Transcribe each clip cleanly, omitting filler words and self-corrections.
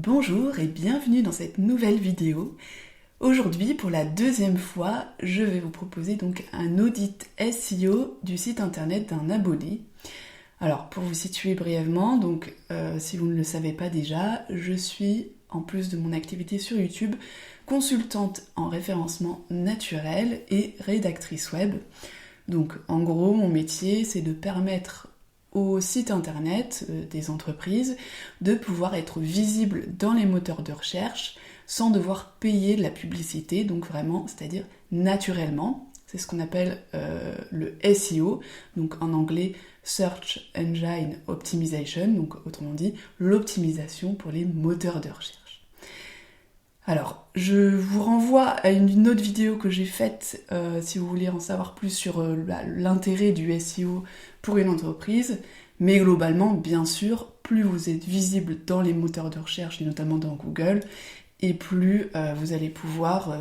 Bonjour et bienvenue dans cette nouvelle vidéo. Aujourd'hui, pour la deuxième fois, je vais vous proposer donc un audit SEO du site internet d'un abonné. Alors, pour vous situer brièvement, donc si vous ne le savez pas déjà, je suis, en plus de mon activité sur YouTube, consultante en référencement naturel et rédactrice web. Donc, en gros, mon métier, c'est de permettre aux sites internet des entreprises de pouvoir être visibles dans les moteurs de recherche sans devoir payer de la publicité, donc vraiment, c'est-à-dire naturellement. C'est ce qu'on appelle le SEO, donc en anglais Search Engine Optimization, donc autrement dit l'optimisation pour les moteurs de recherche. Alors, je vous renvoie à une autre vidéo que j'ai faite si vous voulez en savoir plus sur l'intérêt du SEO pour une entreprise, mais globalement, bien sûr, plus vous êtes visible dans les moteurs de recherche, et notamment dans Google, et plus vous allez pouvoir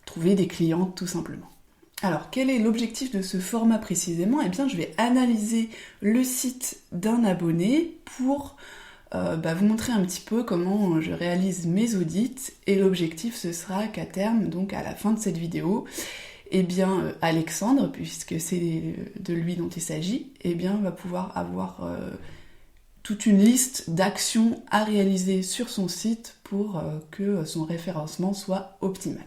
trouver des clients tout simplement. Alors, quel est l'objectif de ce format précisément ? Eh bien, je vais analyser le site d'un abonné pour vous montrer un petit peu comment je réalise mes audits, et l'objectif ce sera qu'à terme, donc à la fin de cette vidéo, Alexandre, puisque c'est de lui dont il s'agit, va pouvoir avoir toute une liste d'actions à réaliser sur son site pour que son référencement soit optimal.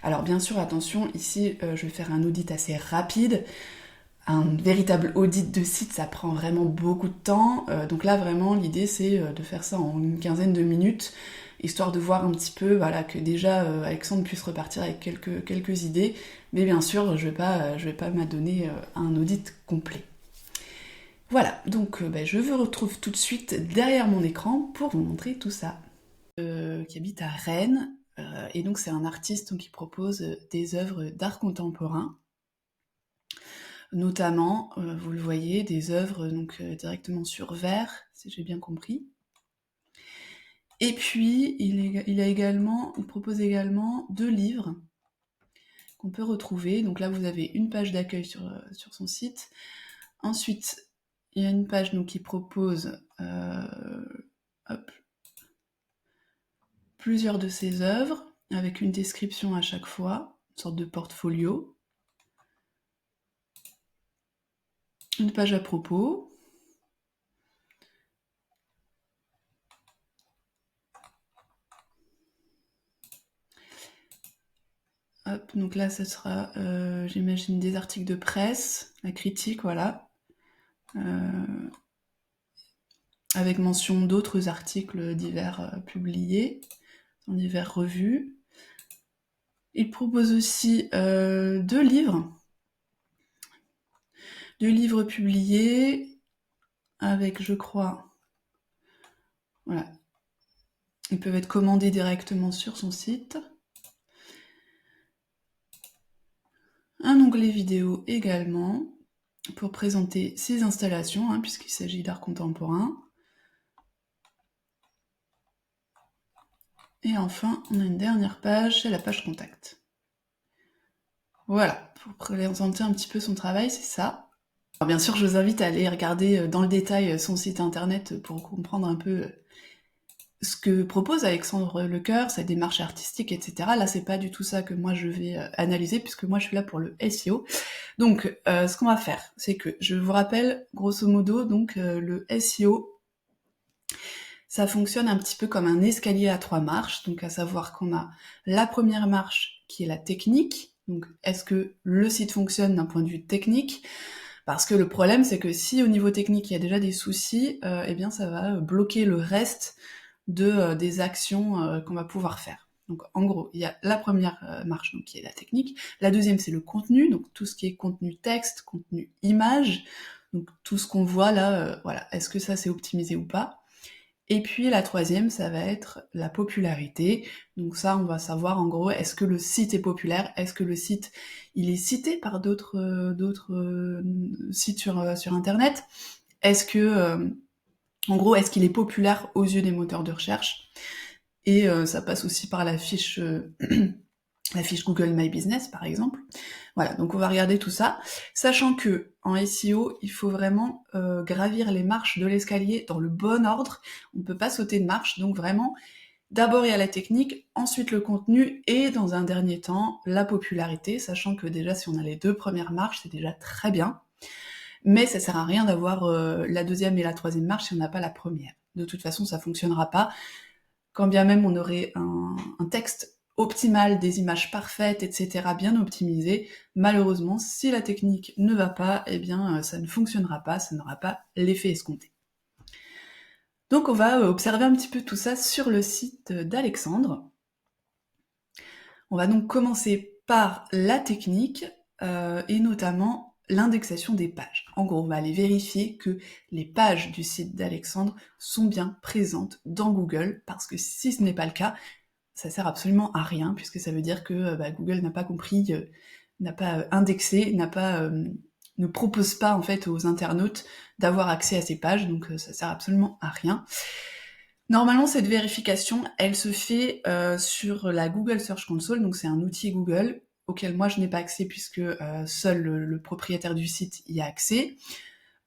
Alors bien sûr, attention, ici je vais faire un audit assez rapide. Un véritable audit de site, ça prend vraiment beaucoup de temps. Donc là, vraiment, l'idée, c'est de faire ça en une quinzaine de minutes, histoire de voir un petit peu, que déjà Alexandre puisse repartir avec quelques idées. Mais bien sûr, je vais pas m'adonner à un audit complet. Voilà, donc je vous retrouve tout de suite derrière mon écran pour vous montrer tout ça. Qui habite à Rennes, et donc c'est un artiste qui propose des œuvres d'art contemporain. Notamment, vous le voyez, des œuvres directement sur verre, si j'ai bien compris. Et puis, il propose également 2 livres qu'on peut retrouver. Donc là, vous avez une page d'accueil sur son site. Ensuite, il y a une page qui propose plusieurs de ses œuvres, avec une description à chaque fois, une sorte de portfolio. Une page à propos. Hop, donc là, ce sera, j'imagine, des articles de presse, la critique, voilà. Avec mention d'autres articles divers publiés, dans diverses revues. Il propose aussi 2 livres. 2 livres publiés, avec, je crois, voilà. Ils peuvent être commandés directement sur son site. Un onglet vidéo également, pour présenter ses installations, puisqu'il s'agit d'art contemporain. Et enfin, on a une dernière page, c'est la page contact. Voilà, pour présenter un petit peu son travail, c'est ça. Alors bien sûr, je vous invite à aller regarder dans le détail son site internet pour comprendre un peu ce que propose Alexandre Lecoeur, sa démarche artistique, etc. Là, c'est pas du tout ça que moi je vais analyser, puisque moi je suis là pour le SEO. Donc, ce qu'on va faire, c'est que je vous rappelle, grosso modo, le SEO, ça fonctionne un petit peu comme un escalier à 3 marches, donc à savoir qu'on a la première marche qui est la technique, donc est-ce que le site fonctionne d'un point de vue technique ? Parce que le problème, c'est que si au niveau technique il y a déjà des soucis, ça va bloquer le reste des actions qu'on va pouvoir faire. Donc en gros, il y a la première marche qui est la technique, la deuxième c'est le contenu, donc tout ce qui est contenu texte, contenu image, donc tout ce qu'on voit là, voilà, est-ce que ça c'est optimisé ou pas ? Et puis la troisième, ça va être la popularité. Donc ça, on va savoir en gros, est-ce que le site est populaire ? Est-ce que le site, il est cité par d'autres sites sur Internet ? Est-ce que, en gros, est-ce qu'il est populaire aux yeux des moteurs de recherche ? Et ça passe aussi par la fiche la fiche Google My Business par exemple. Voilà, donc on va regarder tout ça, sachant que en SEO, il faut vraiment gravir les marches de l'escalier dans le bon ordre, on ne peut pas sauter de marche, donc vraiment, d'abord il y a la technique, ensuite le contenu, et dans un dernier temps, la popularité, sachant que déjà si on a les 2 premières marches, c'est déjà très bien, mais ça sert à rien d'avoir la deuxième et la troisième marche si on n'a pas la première. De toute façon, ça fonctionnera pas, quand bien même on aurait un texte optimal, des images parfaites, etc., bien optimisées, malheureusement, si la technique ne va pas, eh bien, ça ne fonctionnera pas, ça n'aura pas l'effet escompté. Donc on va observer un petit peu tout ça sur le site d'Alexandre. On va donc commencer par la technique, et notamment l'indexation des pages. En gros, on va aller vérifier que les pages du site d'Alexandre sont bien présentes dans Google, parce que si ce n'est pas le cas, ça sert absolument à rien, puisque ça veut dire que Google n'a pas compris, n'a pas indexé, ne propose pas en fait aux internautes d'avoir accès à ces pages, donc ça sert absolument à rien. Normalement, cette vérification, elle se fait sur la Google Search Console, donc c'est un outil Google auquel moi je n'ai pas accès puisque seul le propriétaire du site y a accès.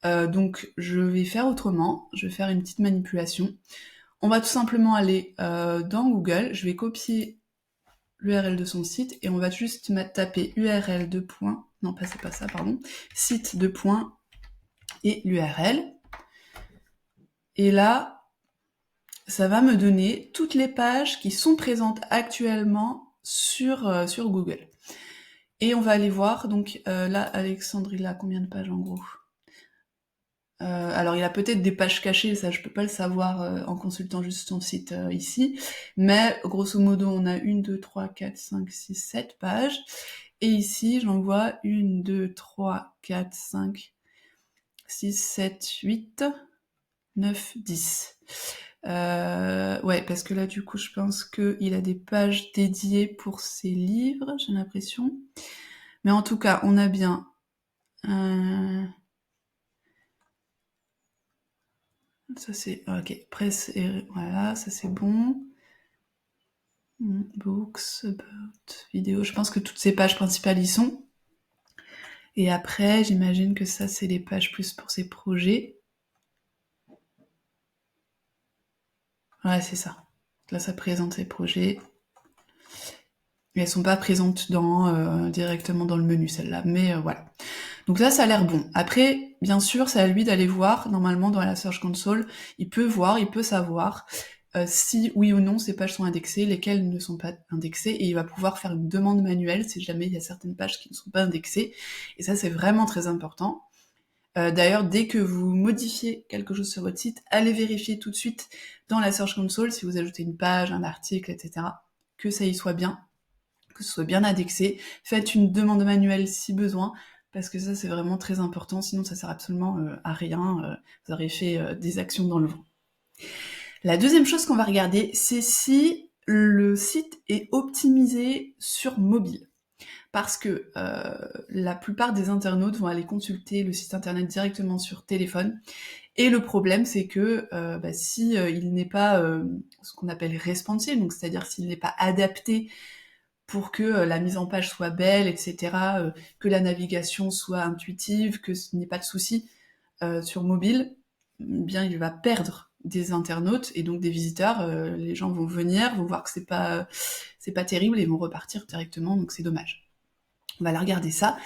Donc je vais faire autrement, je vais faire une petite manipulation. On va tout simplement aller dans Google, je vais copier l'URL de son site et on va juste taper URL de point, non pas c'est pas ça, pardon, site de point et l'URL. Et là, ça va me donner toutes les pages qui sont présentes actuellement sur Google. Et on va aller voir, donc là, Alexandre, il a combien de pages en gros ? Alors il a peut-être des pages cachées, ça je peux pas le savoir en consultant juste son site ici, mais grosso modo on a 1, 2, 3, 4, 5, 6, 7 pages, et ici j'en vois 1, 2, 3, 4, 5, 6, 7, 8, 9, 10. Ouais, parce que là du coup je pense qu'il a des pages dédiées pour ses livres, j'ai l'impression. Mais en tout cas, on a bien... ça c'est... Ok, presse et... Voilà, ça c'est bon. Books, about, vidéo, je pense que toutes ces pages principales y sont. Et après, j'imagine que ça c'est les pages plus pour ses projets. Ouais, c'est ça. Là, ça présente ses projets. Et elles sont pas présentes directement dans le menu, celles-là. Mais voilà. Donc là, ça a l'air bon. Après, bien sûr, c'est à lui d'aller voir. Normalement, dans la Search Console, il peut voir, il peut savoir si oui ou non ces pages sont indexées, lesquelles ne sont pas indexées, et il va pouvoir faire une demande manuelle si jamais il y a certaines pages qui ne sont pas indexées. Et ça, c'est vraiment très important. D'ailleurs, dès que vous modifiez quelque chose sur votre site, allez vérifier tout de suite dans la Search Console, si vous ajoutez une page, un article, etc., que ça y soit bien, que ce soit bien indexé. Faites une demande manuelle si besoin, parce que ça c'est vraiment très important, sinon ça sert absolument à rien, vous aurez fait des actions dans le vent. La deuxième chose qu'on va regarder, c'est si le site est optimisé sur mobile. Parce que la plupart des internautes vont aller consulter le site internet directement sur téléphone, et le problème c'est que si il n'est pas ce qu'on appelle responsive, donc c'est-à-dire s'il n'est pas adapté pour que la mise en page soit belle, etc., que la navigation soit intuitive, que ce n'y ait pas de soucis sur mobile, bien il va perdre des internautes et donc des visiteurs. Les gens vont venir, vont voir que c'est pas terrible et vont repartir directement, donc c'est dommage. On va aller regarder ça.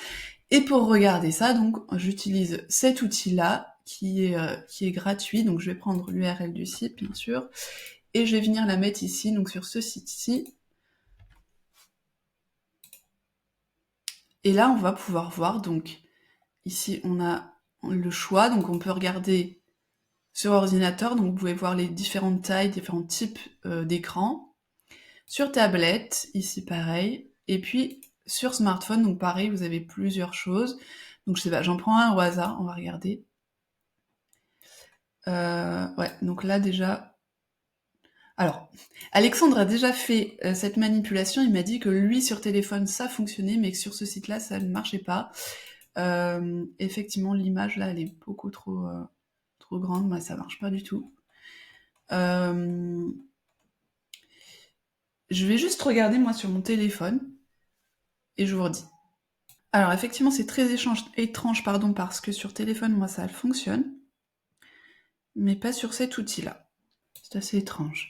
Et pour regarder ça, donc j'utilise cet outil-là qui est gratuit. Donc je vais prendre l'URL du site, bien sûr, et je vais venir la mettre ici, donc sur ce site-ci. Et là, on va pouvoir voir, donc, ici, on a le choix, donc on peut regarder sur ordinateur, donc vous pouvez voir les différentes tailles, différents types d'écran. Sur tablette, ici pareil, et puis sur smartphone, donc pareil, vous avez plusieurs choses. Donc je sais pas, j'en prends un au hasard, on va regarder. Ouais, donc là déjà... Alors, Alexandre a déjà fait cette manipulation, il m'a dit que lui, sur téléphone, ça fonctionnait, mais que sur ce site-là, ça ne marchait pas. Effectivement, l'image là, elle est beaucoup trop grande, moi ça marche pas du tout. Je vais juste regarder moi sur mon téléphone, et je vous redis. Alors effectivement, c'est très étrange, parce que sur téléphone, moi, ça fonctionne, mais pas sur cet outil-là. C'est assez étrange.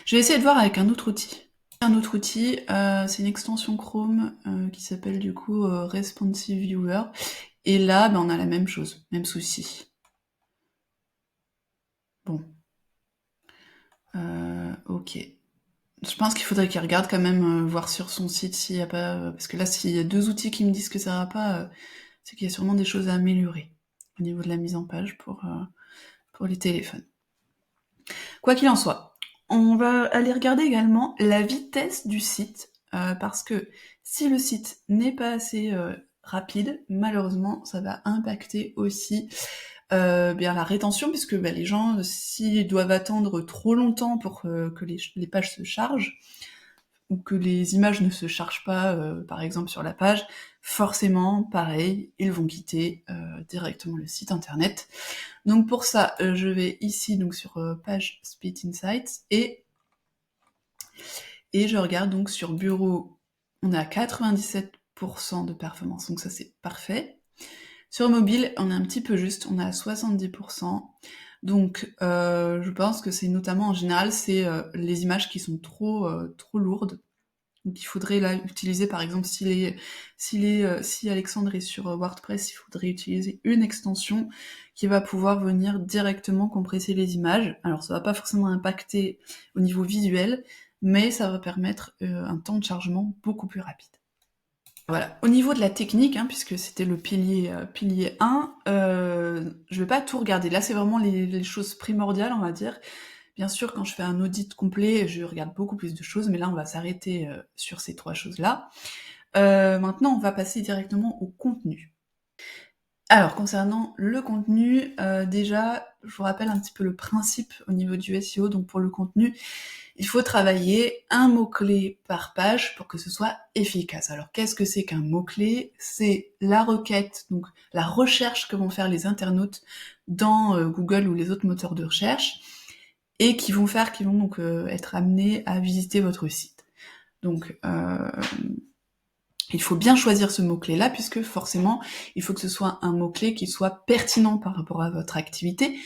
Je vais essayer de voir avec un autre outil. C'est une extension Chrome qui s'appelle du coup Responsive Viewer. Et là, on a la même chose, même souci. Bon. Ok. Je pense qu'il faudrait qu'il regarde quand même, voir sur son site s'il n'y a pas... parce que là, s'il y a 2 outils qui me disent que ça va pas, c'est qu'il y a sûrement des choses à améliorer au niveau de la mise en page pour les téléphones. Quoi qu'il en soit, on va aller regarder également la vitesse du site, parce que si le site n'est pas assez rapide, malheureusement, ça va impacter aussi la rétention, puisque les gens, s'ils doivent attendre trop longtemps pour que les pages se chargent, ou que les images ne se chargent pas, par exemple sur la page, forcément, pareil, ils vont quitter directement le site internet. Donc pour ça, je vais ici donc sur page Speed Insights et je regarde donc sur bureau, on est à 97% de performance, donc ça c'est parfait. Sur mobile, on est un petit peu juste, on est à 70%. Donc je pense que c'est notamment en général c'est les images qui sont trop lourdes. Donc il faudrait là utiliser, par exemple, si Alexandre est sur WordPress, il faudrait utiliser une extension qui va pouvoir venir directement compresser les images. Alors ça va pas forcément impacter au niveau visuel, mais ça va permettre un temps de chargement beaucoup plus rapide. Voilà, au niveau de la technique, puisque c'était le pilier 1, je vais pas tout regarder. Là, c'est vraiment les choses primordiales, on va dire. Bien sûr, quand je fais un audit complet, je regarde beaucoup plus de choses, mais là, on va s'arrêter sur ces 3 choses-là. Maintenant, on va passer directement au contenu. Alors, concernant le contenu, déjà, je vous rappelle un petit peu le principe au niveau du SEO. Donc, pour le contenu, il faut travailler un mot-clé par page pour que ce soit efficace. Alors, qu'est-ce que c'est qu'un mot-clé? C'est la requête, donc la recherche que vont faire les internautes dans Google ou les autres moteurs de recherche, et qui vont donc être amenés à visiter votre site. Donc il faut bien choisir ce mot-clé-là, puisque forcément, il faut que ce soit un mot-clé qui soit pertinent par rapport à votre activité,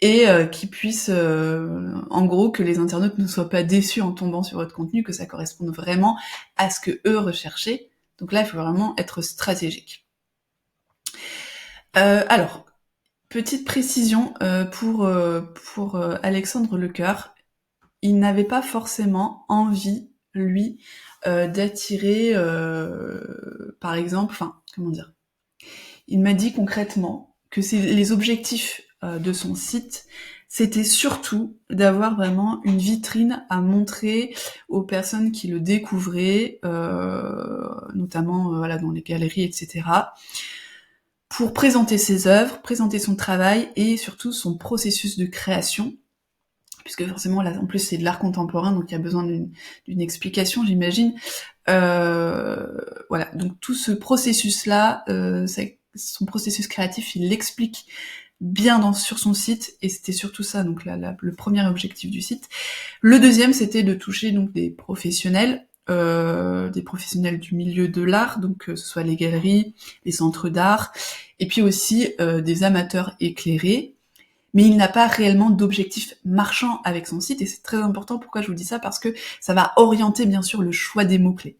et qui puisse, en gros, que les internautes ne soient pas déçus en tombant sur votre contenu, que ça corresponde vraiment à ce que eux recherchaient. Donc là, il faut vraiment être stratégique. Alors, petite précision pour Alexandre Lecoeur, il n'avait pas forcément envie, lui, d'attirer, par exemple, il m'a dit concrètement que les objectifs de son site, c'était surtout d'avoir vraiment une vitrine à montrer aux personnes qui le découvraient, notamment dans les galeries, etc., pour présenter ses œuvres, présenter son travail et surtout son processus de création, puisque forcément là en plus c'est de l'art contemporain, donc il y a besoin d'une explication, j'imagine. Donc tout ce processus-là, son processus créatif, il l'explique bien sur son site, et c'était surtout ça, donc le premier objectif du site. Le deuxième, c'était de toucher donc des professionnels du milieu de l'art, donc que ce soit les galeries, les centres d'art, et puis aussi des amateurs éclairés. Mais il n'a pas réellement d'objectif marchand avec son site, et c'est très important. Pourquoi je vous dis ça? Parce que ça va orienter bien sûr le choix des mots-clés.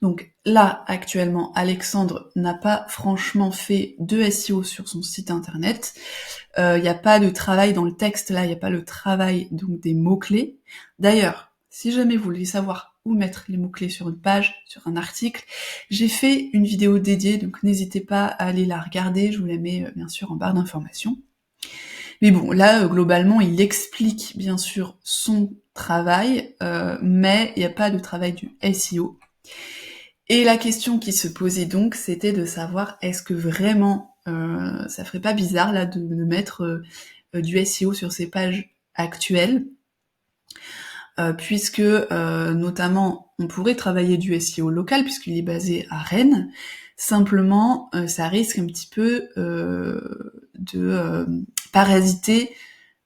Donc là, actuellement, Alexandre n'a pas franchement fait de SEO sur son site internet. Il n'y a pas de travail dans le texte, là, il n'y a pas le travail donc des mots-clés. D'ailleurs, si jamais vous voulez savoir où mettre les mots-clés sur une page, sur un article, j'ai fait une vidéo dédiée, donc n'hésitez pas à aller la regarder, je vous la mets bien sûr en barre d'informations. Mais bon, là, globalement, il explique bien sûr son travail, mais il n'y a pas de travail du SEO. Et la question qui se posait donc, c'était de savoir, est-ce que vraiment, ça ferait pas bizarre là de mettre du SEO sur ces pages actuelles, puisque notamment, on pourrait travailler du SEO local, puisqu'il est basé à Rennes. Simplement, ça risque un petit peu de parasiter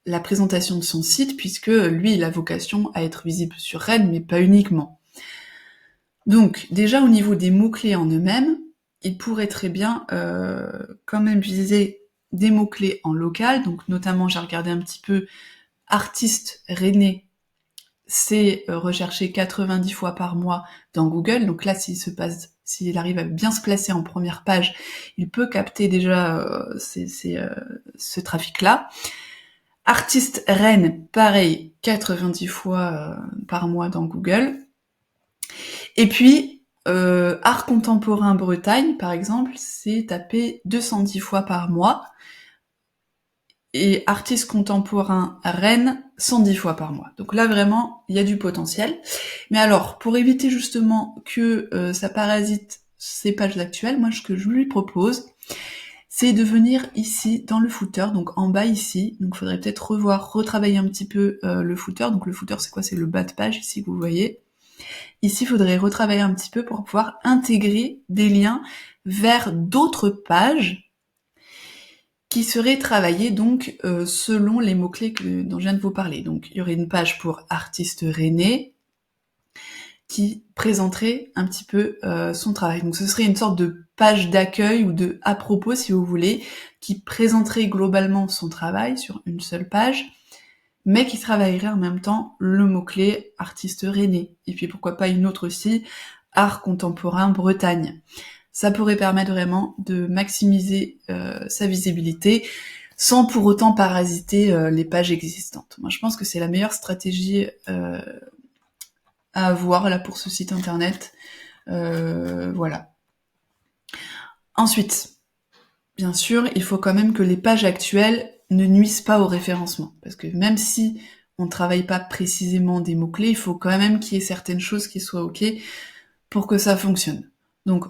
la présentation de son site, puisque lui, il a vocation à être visible sur Rennes, mais pas uniquement. Donc, déjà au niveau des mots-clés en eux-mêmes, il pourrait très bien quand même viser des mots-clés en local, donc notamment j'ai regardé un petit peu artiste rennais, c'est recherché 90 fois par mois dans Google, donc là s'il arrive à bien se placer en première page, il peut capter déjà ce trafic-là. Artiste Rennes, pareil, 90 fois par mois dans Google. Et puis, art contemporain Bretagne, par exemple, c'est tapé 210 fois par mois. Et artiste contemporain Rennes, 110 fois par mois. Donc là, vraiment, il y a du potentiel. Mais alors, pour éviter justement que ça parasite ces pages actuelles, moi, ce que je lui propose, c'est de venir ici, dans le footer, donc en bas ici. Donc il faudrait peut-être retravailler un petit peu le footer. Donc le footer, c'est quoi? C'est le bas de page, ici, que vous voyez. Ici, il faudrait retravailler un petit peu pour pouvoir intégrer des liens vers d'autres pages qui seraient travaillés donc selon les mots-clés dont je viens de vous parler. Donc il y aurait une page pour artiste rennais qui présenterait un petit peu son travail. Donc ce serait une sorte de page d'accueil ou de à propos si vous voulez, qui présenterait globalement son travail sur une seule page, mais qui travaillerait en même temps le mot-clé artiste rennais. Et puis pourquoi pas une autre aussi, art contemporain Bretagne. Ça pourrait permettre vraiment de maximiser sa visibilité sans pour autant parasiter les pages existantes. Moi, je pense que c'est la meilleure stratégie à avoir là pour ce site internet. Voilà. Ensuite, bien sûr, il faut quand même que les pages actuelles ne nuisent pas au référencement. Parce que même si on ne travaille pas précisément des mots-clés, il faut quand même qu'il y ait certaines choses qui soient OK pour que ça fonctionne. Donc,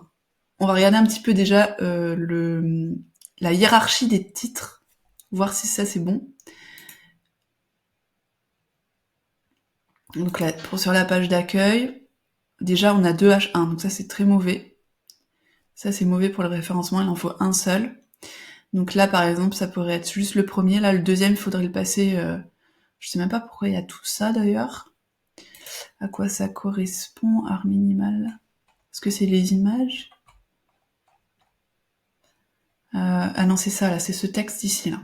on va regarder un petit peu déjà la hiérarchie des titres, voir si ça c'est bon. Donc là, sur la page d'accueil, déjà on a 2 H1, donc ça c'est très mauvais. Ça c'est mauvais pour le référencement, il en faut un seul. Donc là par exemple, ça pourrait être juste le premier, là le deuxième, il faudrait le passer... je sais même pas pourquoi il y a tout ça d'ailleurs. À quoi ça correspond, art minimal? Est-ce que c'est les images? Ah non, c'est ça, là, c'est ce texte ici, là.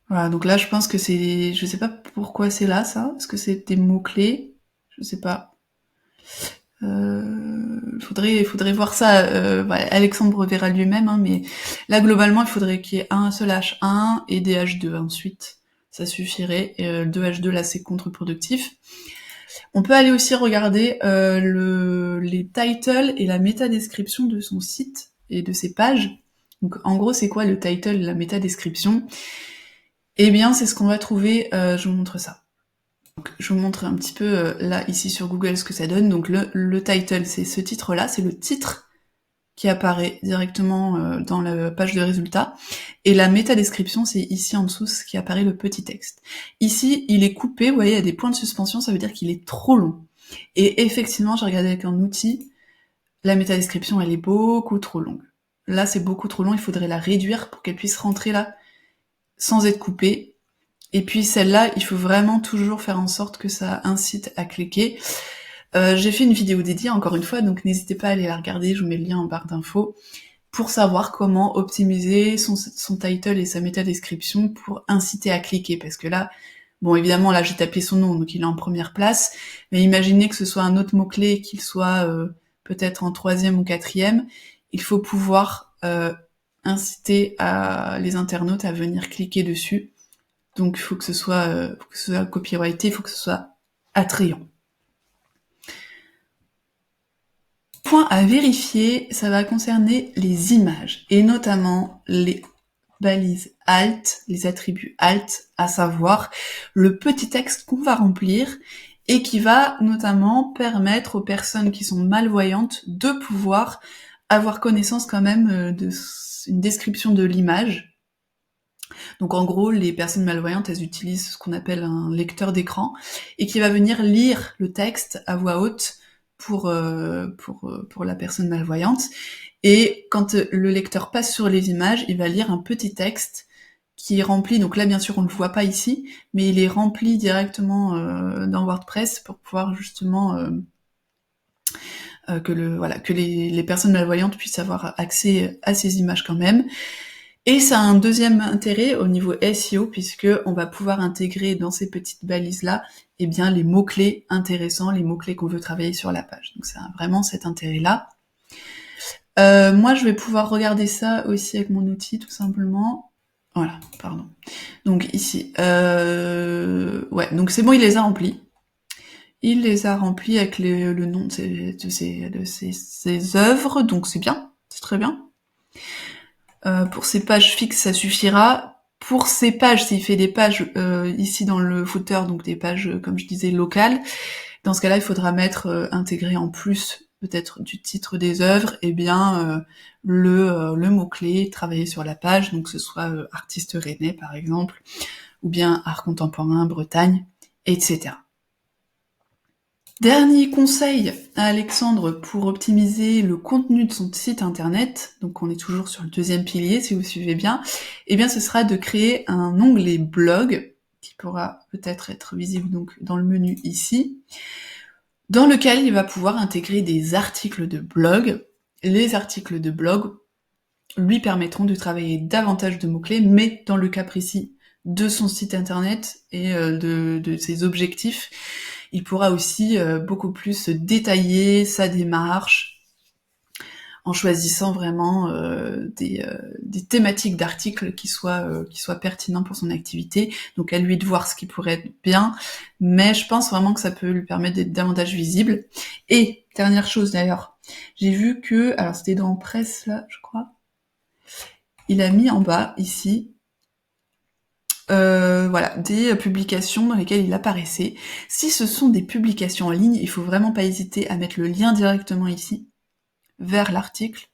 Voilà, donc là, je pense que c'est... Je sais pas pourquoi c'est là, ça. Est-ce que c'est des mots-clés? Je sais pas. Faudrait voir ça. Alexandre verra lui-même, hein, mais là, globalement, il faudrait qu'il y ait un seul H1 et des H2 ensuite. Ça suffirait. Et, 2 H2, là, c'est contre-productif. On peut aller aussi regarder les titles et la métadescription de son site et de ses pages. Donc, en gros, c'est quoi le title et la métadescription? Eh bien, c'est ce qu'on va trouver, je vous montre ça. Donc, je vous montre un petit peu, là, ici sur Google, ce que ça donne. Donc, le title, c'est ce titre-là, c'est le titre qui apparaît directement dans la page de résultats. Et la métadescription, c'est ici en dessous, ce qui apparaît le petit texte. Ici, il est coupé, vous voyez, il y a des points de suspension, ça veut dire qu'il est trop long. Et effectivement, j'ai regardé avec un outil, la métadescription, elle est beaucoup trop longue. Là, c'est beaucoup trop long, il faudrait la réduire pour qu'elle puisse rentrer là, sans être coupée. Et puis celle-là, il faut vraiment toujours faire en sorte que ça incite à cliquer. J'ai fait une vidéo dédiée, encore une fois, donc n'hésitez pas à aller la regarder, je vous mets le lien en barre d'infos, pour savoir comment optimiser son title et sa métadescription pour inciter à cliquer. Parce que là, bon, évidemment, là, j'ai tapé son nom, donc il est en première place, mais imaginez que ce soit un autre mot-clé, qu'il soit peut-être en 3e ou 4e, il faut pouvoir inciter les internautes à venir cliquer dessus. Donc il faut que ce soit copyrighté, il faut que ce soit attrayant. Point à vérifier, ça va concerner les images, et notamment les balises alt, les attributs alt, à savoir le petit texte qu'on va remplir, et qui va notamment permettre aux personnes qui sont malvoyantes de pouvoir avoir connaissance quand même d'une description de l'image. Donc en gros, les personnes malvoyantes, elles utilisent ce qu'on appelle un lecteur d'écran et qui va venir lire le texte à voix haute pour la personne malvoyante. Et quand le lecteur passe sur les images, il va lire un petit texte qui est rempli, donc là bien sûr on ne le voit pas ici, mais il est rempli directement dans WordPress pour pouvoir justement que les personnes malvoyantes puissent avoir accès à ces images quand même. Et ça a un deuxième intérêt au niveau SEO, puisque on va pouvoir intégrer dans ces petites balises-là, eh bien, les mots-clés intéressants, les mots-clés qu'on veut travailler sur la page. Donc ça a vraiment cet intérêt-là. Moi, je vais pouvoir regarder ça aussi avec mon outil, tout simplement. Voilà, pardon. Donc ici, ouais, donc c'est bon, il les a remplis. Il les a remplis avec le nom de ses œuvres, donc c'est bien, c'est très bien. Pour ces pages fixes, ça suffira. Pour ces pages, s'il fait des pages ici dans le footer, donc des pages, comme je disais, locales, dans ce cas-là, il faudra mettre intégré en plus peut-être du titre des œuvres, et bien le mot-clé travailler sur la page, donc que ce soit artiste rennais par exemple, ou bien art contemporain, Bretagne, etc. Dernier conseil à Alexandre pour optimiser le contenu de son site internet, donc on est toujours sur le deuxième pilier si vous suivez bien, eh bien ce sera de créer un onglet blog, qui pourra peut-être être visible donc dans le menu ici, dans lequel il va pouvoir intégrer des articles de blog. Les articles de blog lui permettront de travailler davantage de mots-clés, mais dans le cas précis de son site internet et de ses objectifs, il pourra aussi beaucoup plus détailler sa démarche en choisissant vraiment des thématiques d'articles qui soient pertinents pour son activité. Donc à lui de voir ce qui pourrait être bien, mais je pense vraiment que ça peut lui permettre d'être davantage visible. Et dernière chose d'ailleurs, j'ai vu que, alors c'était dans Presse là, je crois, il a mis en bas ici voilà, des publications dans lesquelles il apparaissait. Si ce sont des publications en ligne, il faut vraiment pas hésiter à mettre le lien directement ici, vers l'article.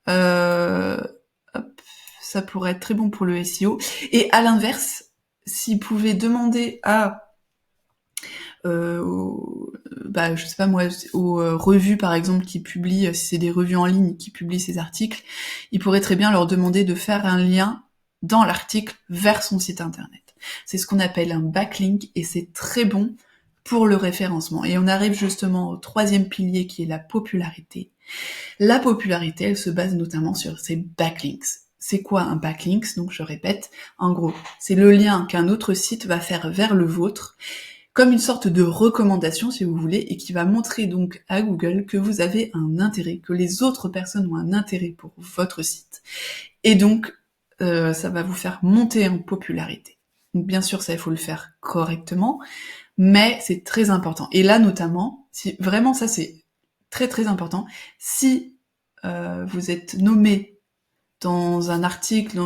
Hop, ça pourrait être très bon pour le SEO. Et à l'inverse, s'il pouvait demander à je sais pas moi, aux revues par exemple qui publient, si c'est des revues en ligne qui publient ces articles, il pourrait très bien leur demander de faire un lien dans l'article vers son site internet. C'est ce qu'on appelle un backlink et c'est très bon pour le référencement. Et on arrive justement au troisième pilier qui est la popularité. La popularité, elle se base notamment sur ces backlinks. C'est quoi un backlink? Donc je répète, en gros, c'est le lien qu'un autre site va faire vers le vôtre, comme une sorte de recommandation si vous voulez, et qui va montrer donc à Google que vous avez un intérêt, que les autres personnes ont un intérêt pour votre site. Et donc, ça va vous faire monter en popularité. Donc bien sûr, ça, il faut le faire correctement, mais c'est très important. Et là, notamment, si vraiment ça, c'est très très important, si vous êtes nommé dans un article,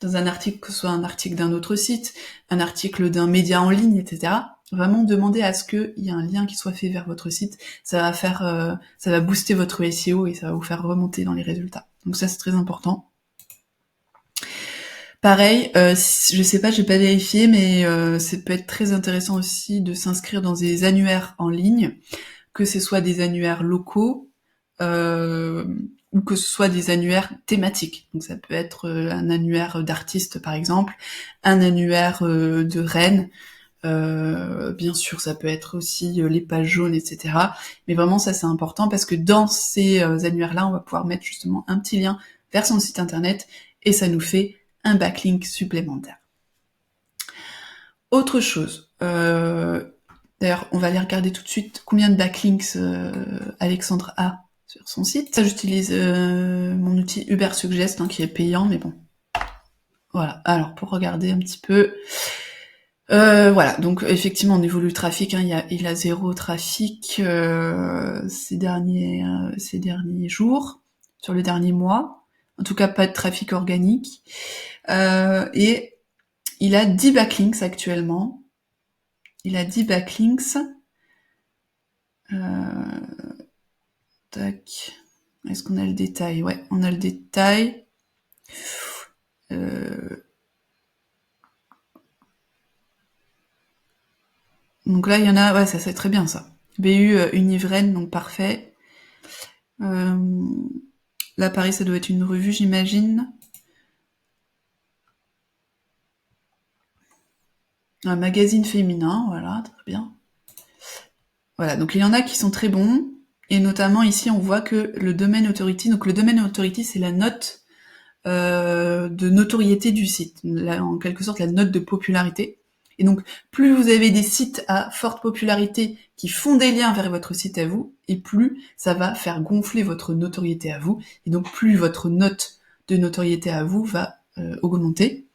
dans un article, que ce soit un article d'un autre site, un article d'un média en ligne, etc., vraiment demandez à ce qu'il y ait un lien qui soit fait vers votre site. Ça va faire, ça va booster votre SEO et ça va vous faire remonter dans les résultats. Donc ça, c'est très important. Pareil, je sais pas, j'ai pas vérifié, mais ça peut être très intéressant aussi de s'inscrire dans des annuaires en ligne, que ce soit des annuaires locaux, ou que ce soit des annuaires thématiques. Donc ça peut être un annuaire d'artistes par exemple, un annuaire de Rennes, bien sûr ça peut être aussi les pages jaunes, etc. Mais vraiment ça c'est important parce que dans ces annuaires-là, on va pouvoir mettre justement un petit lien vers son site internet et ça nous fait un backlink supplémentaire. Autre chose, d'ailleurs on va aller regarder tout de suite combien de backlinks Alexandre a sur son site. Ça, j'utilise mon outil Ubersuggest qui est payant, mais bon. Voilà, alors pour regarder un petit peu. Voilà, donc effectivement au niveau du trafic, il a zéro trafic ces derniers jours, sur le dernier mois. En tout cas, pas de trafic organique. Et il a 10 backlinks actuellement. Il a 10 backlinks. Tac. Est-ce qu'on a le détail? Ouais, on a le détail. Donc là, il y en a... Ouais, ça c'est très bien ça. BU Univraine, donc parfait. Là, pareil, ça doit être une revue, j'imagine. Un magazine féminin, voilà, très bien. Voilà, donc il y en a qui sont très bons. Et notamment ici, on voit que le domain authority, donc le domain authority, c'est la note de notoriété du site, en quelque sorte la note de popularité. Et donc, plus vous avez des sites à forte popularité qui font des liens vers votre site à vous, et plus ça va faire gonfler votre notoriété à vous, et donc plus votre note de notoriété à vous va augmenter.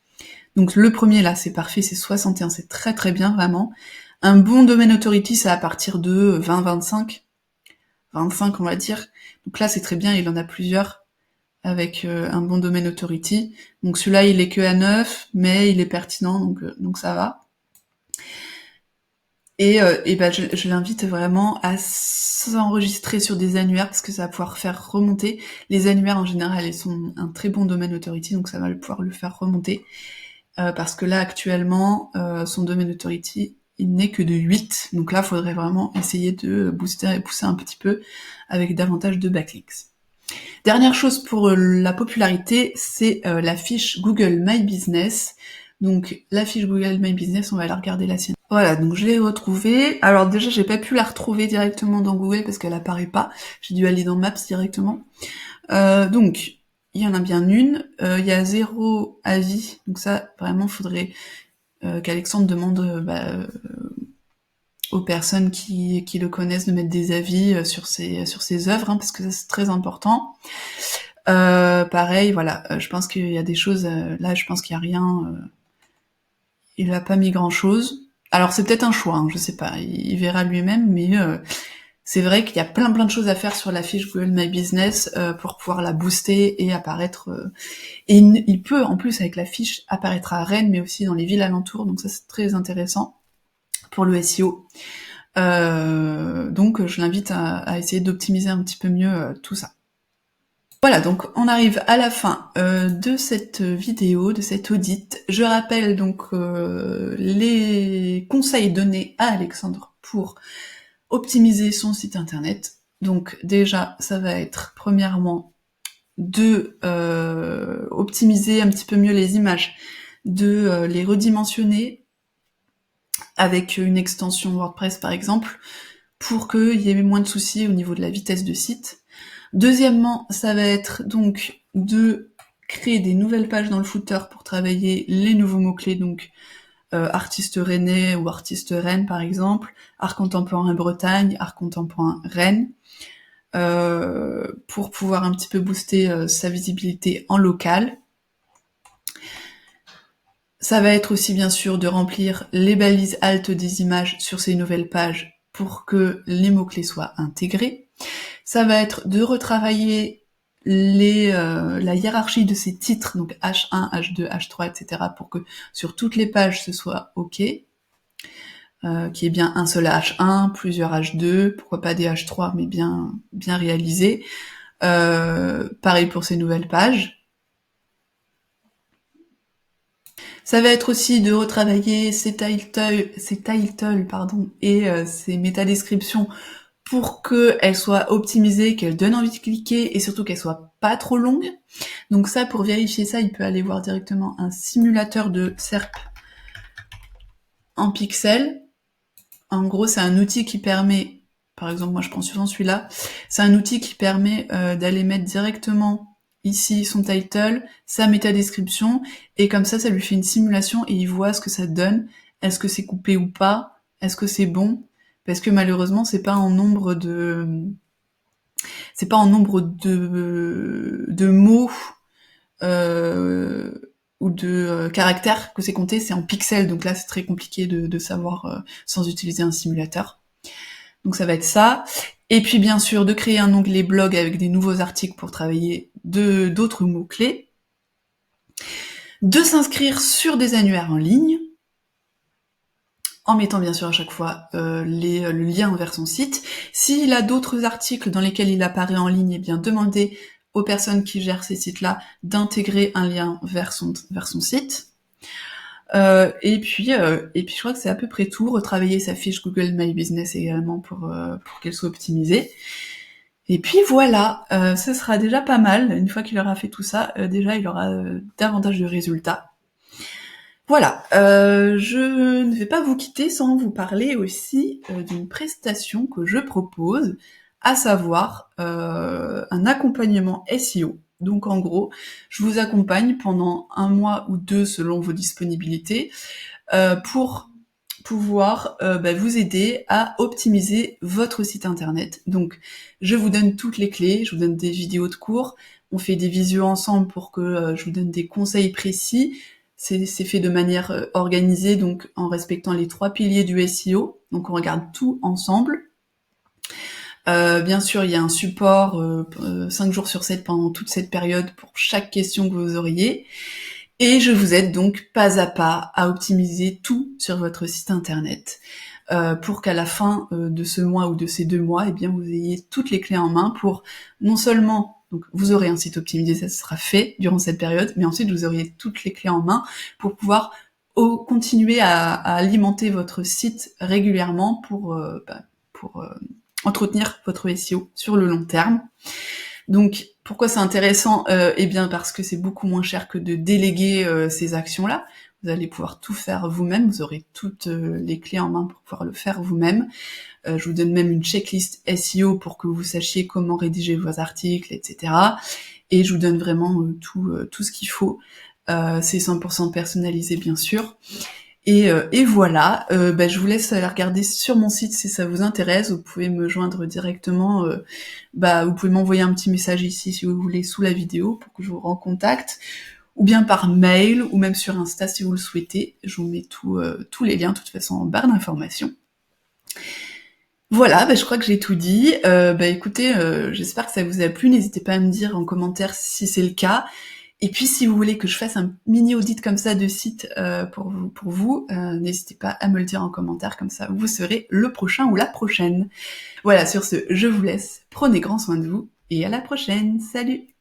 Donc le premier là, c'est parfait, c'est 61, c'est très très bien vraiment. Un bon domain authority, c'est à partir de 20-25, 25 on va dire. Donc là, c'est très bien, il en a plusieurs avec un bon domaine authority. Donc celui-là, il est que à 9, mais il est pertinent, donc ça va. Et ben je l'invite vraiment à s'enregistrer sur des annuaires parce que ça va pouvoir faire remonter. Les annuaires en général, elles sont un très bon domaine authority, donc ça va pouvoir le faire remonter. Parce que là actuellement, son domaine authority, il n'est que de 8. Donc là, il faudrait vraiment essayer de booster et pousser un petit peu avec davantage de backlinks. Dernière chose pour la popularité, c'est la fiche Google My Business. Donc la fiche Google My Business, on va la regarder la sienne. Voilà, donc je l'ai retrouvée. Alors déjà, j'ai pas pu la retrouver directement dans Google parce qu'elle apparaît pas. J'ai dû aller dans Maps directement. Donc, il y en a bien une. Il y a 0 avis. Donc ça, vraiment, faudrait qu'Alexandre demande aux personnes qui le connaissent de mettre des avis sur ses œuvres, hein, parce que ça, c'est très important. Pareil, voilà, je pense qu'il y a des choses, là je pense qu'il y a rien, il a pas mis grand chose. Alors c'est peut-être un choix, hein, je sais pas, il verra lui-même, mais c'est vrai qu'il y a plein de choses à faire sur la fiche Google My Business pour pouvoir la booster et apparaître. Et il peut en plus avec la fiche apparaître à Rennes, mais aussi dans les villes alentours, donc ça c'est très intéressant pour le SEO. Donc je l'invite à essayer d'optimiser un petit peu mieux tout ça. Voilà, donc on arrive à la fin de cette vidéo, de cet audit. Je rappelle donc les conseils donnés à Alexandre pour optimiser son site internet. Donc déjà, ça va être premièrement de optimiser un petit peu mieux les images, de les redimensionner avec une extension WordPress par exemple, pour qu'il y ait moins de soucis au niveau de la vitesse de site. Deuxièmement, ça va être donc de créer des nouvelles pages dans le footer pour travailler les nouveaux mots-clés, donc artiste rennais ou artiste Rennes par exemple, art contemporain Bretagne, art contemporain Rennes, pour pouvoir un petit peu booster sa visibilité en local. Ça va être aussi bien sûr de remplir les balises alt des images sur ces nouvelles pages pour que les mots-clés soient intégrés. Ça va être de retravailler la hiérarchie de ces titres, donc H1, H2, H3, etc., pour que sur toutes les pages ce soit OK, qu'il y ait bien un seul H1, plusieurs H2, pourquoi pas des H3, mais bien réalisés. Pareil pour ces nouvelles pages. Ça va être aussi de retravailler ces titles et ces métadescriptions pour qu'elles soient optimisées, qu'elles donnent envie de cliquer et surtout qu'elles soient pas trop longues. Donc ça, pour vérifier ça, il peut aller voir directement un simulateur de SERP en pixels. En gros, c'est un outil qui permet, par exemple, moi je prends souvent celui-là, c'est un outil qui permet d'aller mettre directement ici son title, sa métadescription, et comme ça lui fait une simulation et il voit ce que ça donne, est-ce que c'est coupé ou pas, est-ce que c'est bon, parce que malheureusement c'est pas en nombre de mots ou de caractères que c'est compté, c'est en pixels, donc là c'est très compliqué de savoir sans utiliser un simulateur. Donc ça va être ça. Et puis bien sûr de créer un onglet blog avec des nouveaux articles pour travailler d'autres mots-clés. De s'inscrire sur des annuaires en ligne, en mettant bien sûr à chaque fois le lien vers son site. S'il a d'autres articles dans lesquels il apparaît en ligne, eh bien demander aux personnes qui gèrent ces sites-là d'intégrer un lien vers son site. Et puis je crois que c'est à peu près tout. Retravailler sa fiche Google My Business également pour qu'elle soit optimisée. Et puis voilà, ce sera déjà pas mal. Une fois qu'il aura fait tout ça, déjà il aura davantage de résultats. Voilà, je ne vais pas vous quitter sans vous parler aussi d'une prestation que je propose à savoir un accompagnement SEO. Donc en gros, je vous accompagne pendant 1 mois ou 2 selon vos disponibilités pour pouvoir vous aider à optimiser votre site internet. Donc je vous donne toutes les clés, je vous donne des vidéos de cours, on fait des visios ensemble pour que je vous donne des conseils précis. C'est fait de manière organisée, donc en respectant les 3 piliers du SEO. Donc on regarde tout ensemble. Bien sûr, il y a un support 5 jours sur 7 pendant toute cette période pour chaque question que vous auriez. Et je vous aide donc pas à pas à optimiser tout sur votre site internet pour qu'à la fin de ce mois ou de ces 2 mois, eh bien, vous ayez toutes les clés en main pour non seulement donc vous aurez un site optimisé, ça sera fait durant cette période, mais ensuite vous auriez toutes les clés en main pour pouvoir continuer à alimenter votre site régulièrement pour entretenir votre SEO sur le long terme. Donc, pourquoi c'est intéressant Eh bien, parce que c'est beaucoup moins cher que de déléguer ces actions-là. Vous allez pouvoir tout faire vous-même, vous aurez toutes les clés en main pour pouvoir le faire vous-même. Je vous donne même une checklist SEO pour que vous sachiez comment rédiger vos articles, etc. Et je vous donne vraiment tout ce qu'il faut. C'est 100% personnalisé, bien sûr. Et voilà, je vous laisse aller regarder sur mon site si ça vous intéresse. Vous pouvez me joindre directement, vous pouvez m'envoyer un petit message ici si vous voulez sous la vidéo pour que je vous recontacte, ou bien par mail, ou même sur Insta si vous le souhaitez. Je vous mets tous les liens de toute façon en barre d'informations. Voilà, je crois que j'ai tout dit. Écoutez, j'espère que ça vous a plu. N'hésitez pas à me dire en commentaire si c'est le cas. Et puis si vous voulez que je fasse un mini audit comme ça de site pour vous, n'hésitez pas à me le dire en commentaire, comme ça vous serez le prochain ou la prochaine. Voilà, sur ce, je vous laisse, prenez grand soin de vous, et à la prochaine, salut!